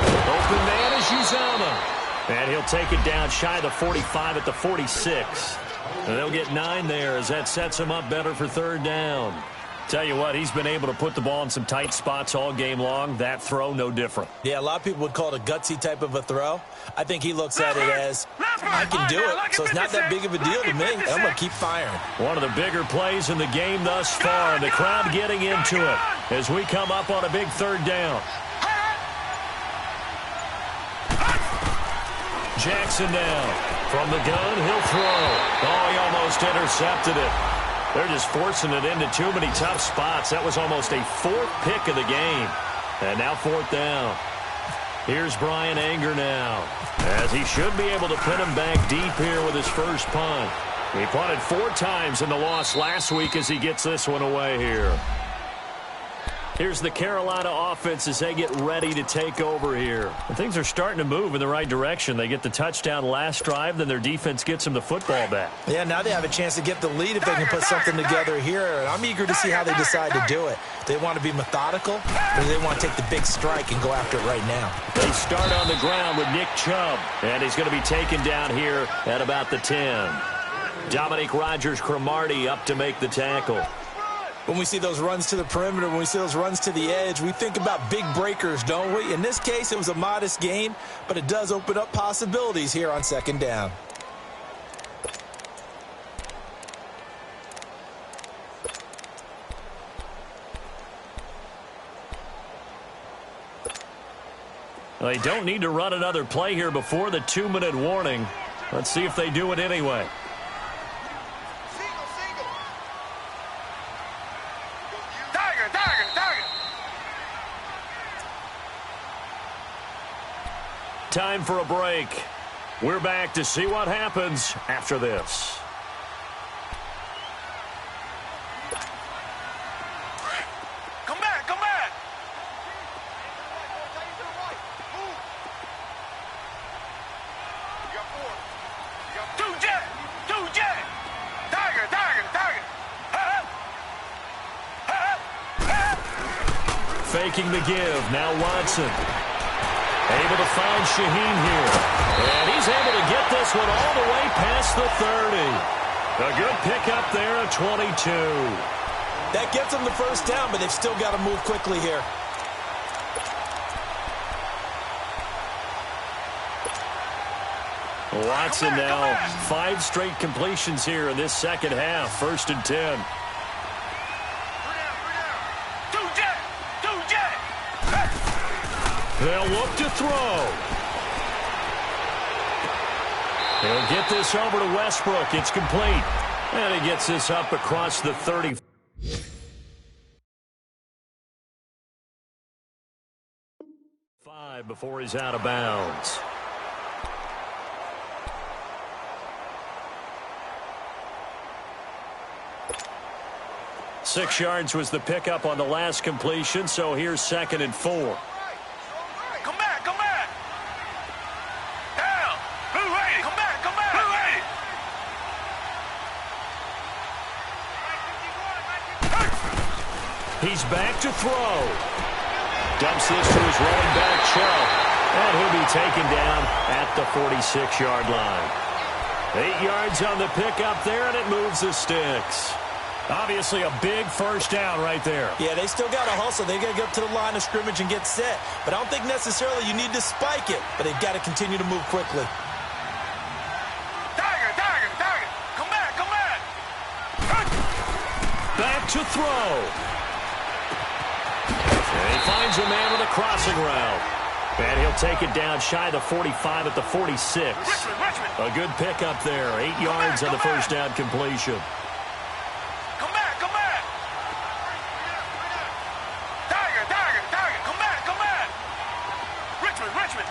Open man is Uzama. And he'll take it down shy of the 45 at the 46. And they'll get 9 there as that sets him up better for 3rd down. Tell you what, he's been able to put the ball in some tight spots all game long. That throw, no different. Yeah, a lot of people would call it a gutsy type of a throw. I think he looks at it as, I can do it, so it's not that big of a deal to me. I'm going to keep firing. One of the bigger plays in the game thus far, and the crowd getting into it as we come up on a big 3rd down. Jackson now. From the gun, he'll throw. Oh, he almost intercepted it. They're just forcing it into too many tough spots. That was almost a 4th pick of the game. And now 4th down. Here's Brian Anger now, as he should be able to pin him back deep here with his first punt. He punted 4 times in the loss last week as he gets this one away here. Here's the Carolina offense as they get ready to take over here. And things are starting to move in the right direction. They get the touchdown last drive, then their defense gets them the football back. Yeah, now they have a chance to get the lead if they can put something together here. And I'm eager to see how they decide to do it. Do they want to be methodical, or do they want to take the big strike and go after it right now? They start on the ground with Nick Chubb, and he's going to be taken down here at about the 10. Dominique Rodgers-Cromartie up to make the tackle. When we see those runs to the perimeter, when we see those runs to the edge, we think about big breakers, don't we? In this case, it was a modest gain, but it does open up possibilities here on 2nd down. They don't need to run another play here before the 2-minute warning. Let's see if they do it anyway. Time for a break. We're back to see what happens after this. Come back, come back! You got 4. You got 2 jet! 2 jet! Tiger, tiger, tiger! Faking the give. Now Watson. Able to find Shaheen here. And he's able to get this one all the way past the 30. A good pickup there at 22. That gets them the first down, but they've still got to move quickly here. Watson now 5 straight completions here in this second half. 1st and 10. They'll look to throw. He'll get this over to Westbrook. It's complete. And he gets this up across the 30. Before he's out of bounds. Six yards was the pickup on the last completion, so here's 2nd and 4. Come back, come back! Down! Blue 80! Come back, come back! Blue 80! He's back to throw. Dumps this to his running back, Chubb. And he'll be taken down at the 46-yard line. 8 yards on the pickup there, and it moves the sticks. Obviously a big first down right there. Yeah, they still got to hustle. They got to get up to the line of scrimmage and get set. But I don't think necessarily you need to spike it, but they've got to continue to move quickly. Tiger, tiger, tiger! Come back, come back! Back to throw. And he finds a man with a crossing route. And he'll take it down shy of the 45 at the 46. Richmond. A good pickup there. 8 yards on the first down completion. Come back, come back! Tiger, tiger, tiger! Come back, come back! Richmond!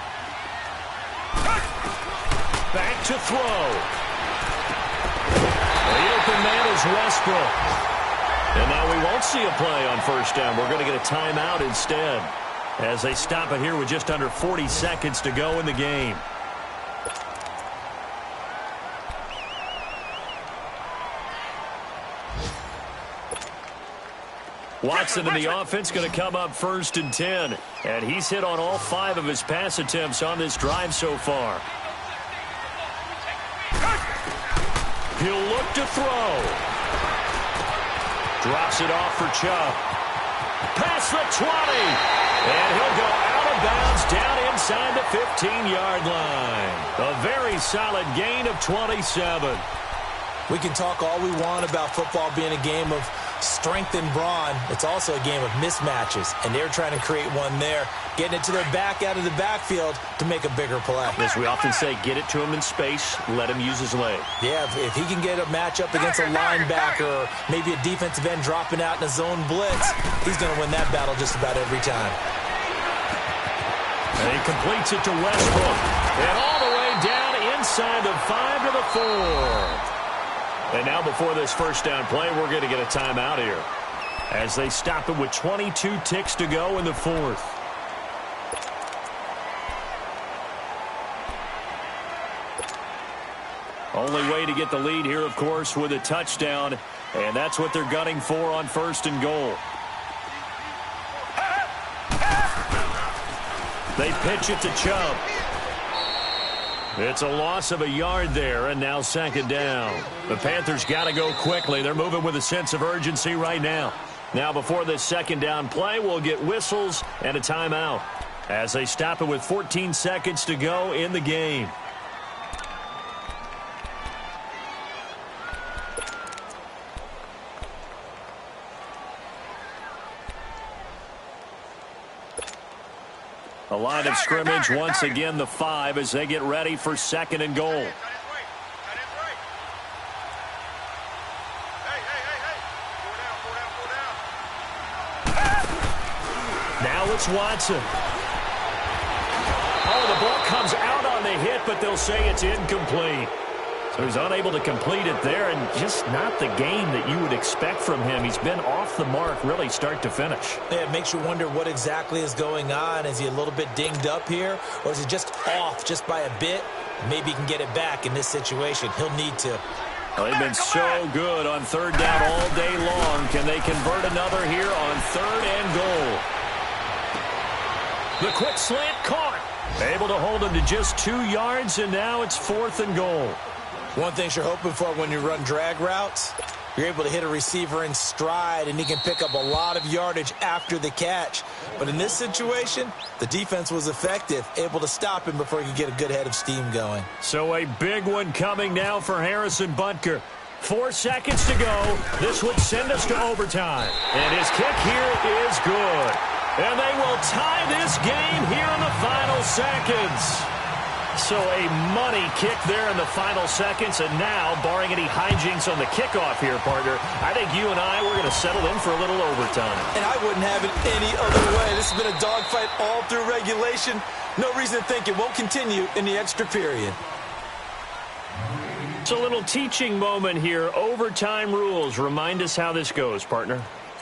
Back to throw. The open man is Westbrook. And now we won't see a play on first down. We're going to get a timeout instead. as they stop it here with just under 40 seconds to go in the game. Watson in the offense going to come up 1st and 10. And he's hit on all 5 of his pass attempts on this drive so far. He'll look to throw. Drops it off for Chubb. Past the 20. And he'll go out of bounds down inside the 15-yard line. A very solid gain of 27. We can talk all we want about football being a game of strength and brawn. It's also a game of mismatches, and they're trying to create one there, getting it to their back out of the backfield to make a bigger play. As we often say, get it to him in space, let him use his leg. Yeah, if he can get a matchup against a linebacker or maybe a defensive end dropping out in a zone blitz, he's going to win that battle just about every time. And he completes it to Westbrook. And all the way down inside the 5 to the 4. And now before this first down play, we're going to get a timeout here as they stop it with 22 ticks to go in the 4th. Only way to get the lead here, of course, with a touchdown, and that's what they're gunning for on 1st and goal. They pitch it to Chubb. It's a loss of a yard there, and now 2nd down. The Panthers got to go quickly. They're moving with a sense of urgency right now. Now, before this 2nd down play, we'll get whistles and a timeout as they stop it with 14 seconds to go in the game. A line of scrimmage once again, the 5, as they get ready for 2nd and goal. Now it's Watson. Oh, the ball comes out on the hit, but they'll say it's incomplete. So he's unable to complete it there, and just not the game that you would expect from him. He's been off the mark really start to finish. Yeah, it makes you wonder what exactly is going on. Is he a little bit dinged up here, or is he just off just by a bit? Maybe he can get it back in this situation. He'll need to. Well, they've been so good on 3rd down all day long. Can they convert another here on 3rd and goal? The quick slant caught. Able to hold him to just 2 yards, and now it's 4th and goal. One thing you're hoping for when you run drag routes, you're able to hit a receiver in stride, and he can pick up a lot of yardage after the catch. But in this situation, the defense was effective, able to stop him before he could get a good head of steam going. So a big one coming now for Harrison Butker. 4 seconds to go. This would send us to overtime. And his kick here is good. And they will tie this game here in the final seconds. So a money kick there in the final seconds, and now, barring any hijinks on the kickoff here, partner, I think you and I, we're going to settle in for a little overtime. And I wouldn't have it any other way. This has been a dogfight all through regulation. No reason to think it won't continue in the extra period. It's a little teaching moment here. Overtime rules. Remind us how this goes, partner.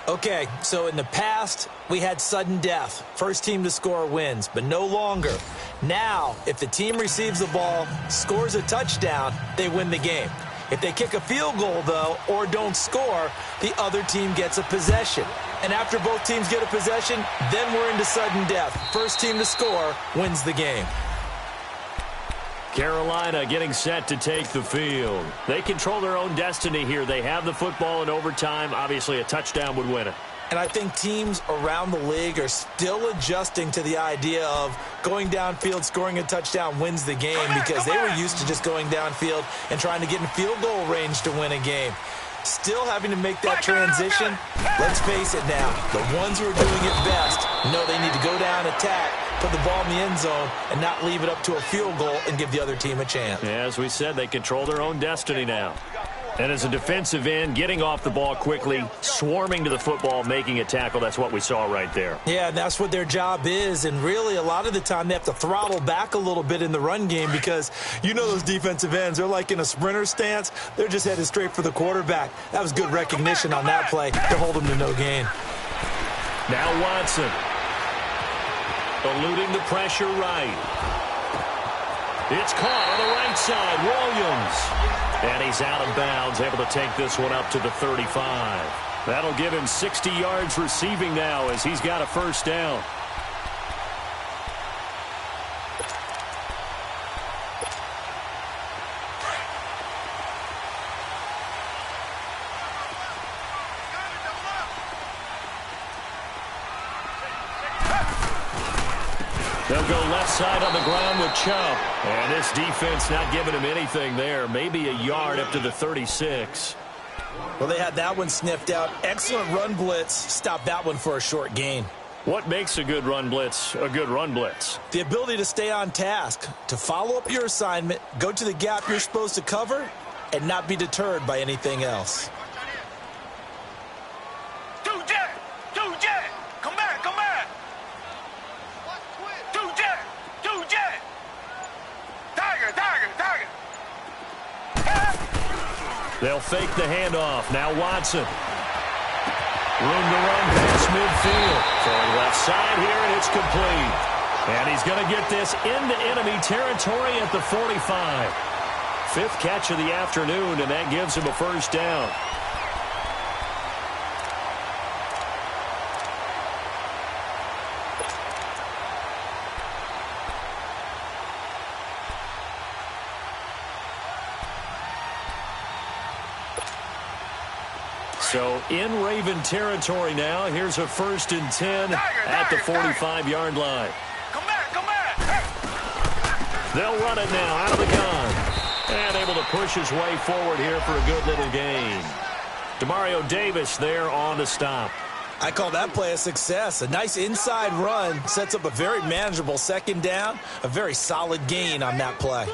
Okay, so in the past, we had sudden death. First team to score wins, but no longer. Now, if the team receives the ball, scores a touchdown, they win the game. If they kick a field goal, though, or don't score, the other team gets a possession. And after both teams get a possession, then we're into sudden death. First team to score wins the game. Carolina getting set to take the field. They control their own destiny here. They have the football in overtime. Obviously, a touchdown would win it. And I think teams around the league are still adjusting to the idea of going downfield, scoring a touchdown wins the game, because they were used to just going downfield and trying to get in field goal range to win a game. Still having to make that transition. Let's face it now, the ones who are doing it best know they need to go down, attack, put the ball in the end zone, and not leave it up to a field goal and give the other team a chance. Yeah, as we said, they control their own destiny now. And as a defensive end, getting off the ball quickly, swarming to the football, making a tackle, that's what we saw right there. Yeah, that's what their job is, and really a lot of the time they have to throttle back a little bit in the run game, because you know those defensive ends, they're like in a sprinter stance. They're just headed straight for the quarterback. That was good recognition on that play to hold them to no gain. Now Watson. eluding the pressure right. It's caught on the right side. Williams. And he's out of bounds, able to take this one up to the 35. That'll give him 60 yards receiving now as he's got a first down. They'll go left side on the ground with Chubb. And this defense not giving him anything there. Maybe a yard up to the 36. Well, they had that one sniffed out. Excellent run blitz. Stopped that one for a short gain. What makes a good run blitz a good run blitz? The ability to stay on task, to follow up your assignment, go to the gap you're supposed to cover, and not be deterred by anything else. They'll fake the handoff. Now Watson. Room to run past midfield. Throwing left side here, and it's complete. And he's going to get this into enemy territory at the 45. Fifth catch of the afternoon, and that gives him a first down. So in Raven territory now. Here's a 1st and 10 at the 45-yard line. Come back. Hey. They'll run it now out of the gun. And able to push his way forward here for a good little gain. Demario Davis there on the stop. I call that play a success. A nice inside run sets up a very manageable second down. A very solid gain on that play.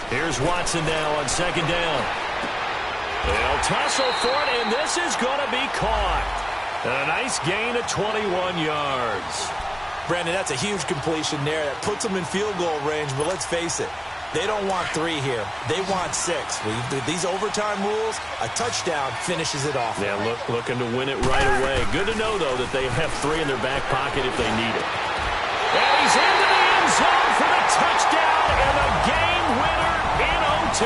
Here's Watson now on second down. They'll tussle for it, and this is going to be caught. A nice gain of 21 yards. Brandon, that's a huge completion there. That puts them in field goal range, but let's face it, they don't want 3 here. They want 6. With these overtime rules, a touchdown finishes it off. Yeah, looking to win it right away. Good to know, though, that they have 3 in their back pocket if they need it. And he's into the end zone for the touchdown and the game winner in OT.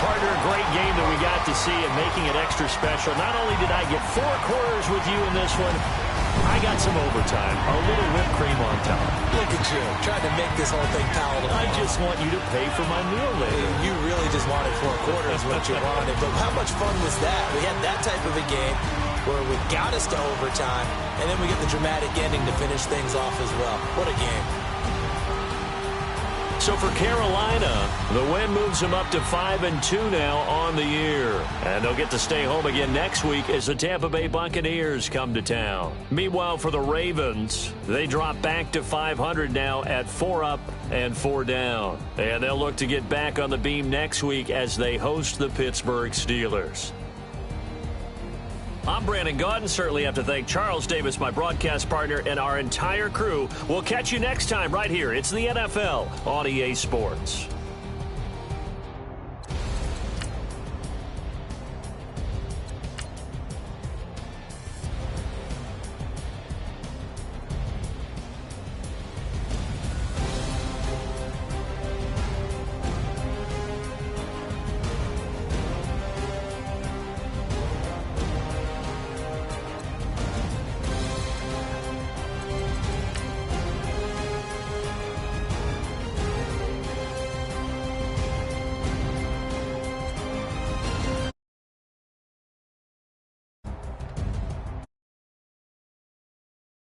Partner, a great game that we got to see and making it extra special. Not only did I get 4 quarters with you in this one, I got some overtime, a little whipped cream on top. Look at you, trying to make this whole thing palatable. I just want you to pay for my meal later. You really just wanted 4 quarters, what you wanted. But how much fun was that? We had that type of a game where we got us to overtime, and then we get the dramatic ending to finish things off as well. What a game. So for Carolina, the win moves them up to 5-2 now on the year. And they'll get to stay home again next week as the Tampa Bay Buccaneers come to town. Meanwhile, for the Ravens, they drop back to 500 now at 4 up and 4 down. And they'll look to get back on the beam next week as they host the Pittsburgh Steelers. I'm Brandon Gaudin. Certainly have to thank Charles Davis, my broadcast partner, and our entire crew. We'll catch you next time right here. It's the NFL on EA Sports.